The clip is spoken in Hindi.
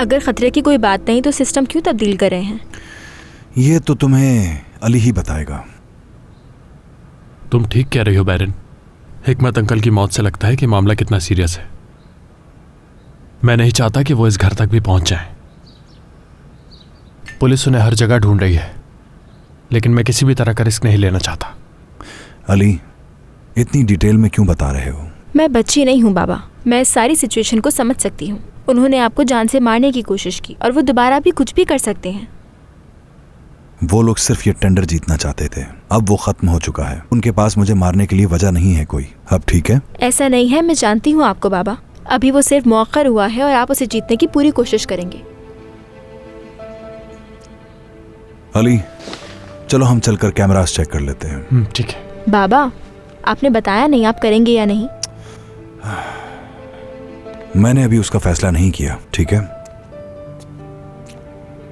अगर खतरे की कोई बात नहीं तो सिस्टम क्यों तब्दील कर रहे हैं? ये तो तुम्हें अली ही बताएगा। तुम ठीक कह रही हो बैरन। हिकमत अंकल की मौत से लगता है कि मामला कितना सीरियस है। मैं नहीं चाहता कि वो इस घर तक भी पहुंच जाए। पुलिस उन्हें हर जगह ढूंढ रही है, लेकिन मैं किसी भी तरह का रिस्क नहीं लेना चाहता। अली, इतनी डिटेल में क्यों बता रहे हो? मैं बच्ची नहीं हूँ बाबा, मैं इस सारी सिचुएशन को समझ सकती हूँ। उन्होंने आपको जान से मारने की कोशिश की और वो दोबारा भी कुछ भी कर सकते हैं। वो लोग सिर्फ ये टेंडर जीतना चाहते थे, अब वो खत्म हो चुका है। उनके पास मुझे मारने के लिए वजह नहीं है कोई। अब ठीक है? ऐसा नहीं है, मैं जानती हूँ आपको बाबा। अभी वो सिर्फ मौखर हुआ है और आप उसे जीतने की पूरी कोशिश करेंगे। अली, चलो हम चलकर कैमरास चेक कर लेते हैं। ठीक है। बाबा, आपने बताया नहीं आप करेंगे या नहीं? मैंने अभी उसका फैसला नहीं किया, ठीक है?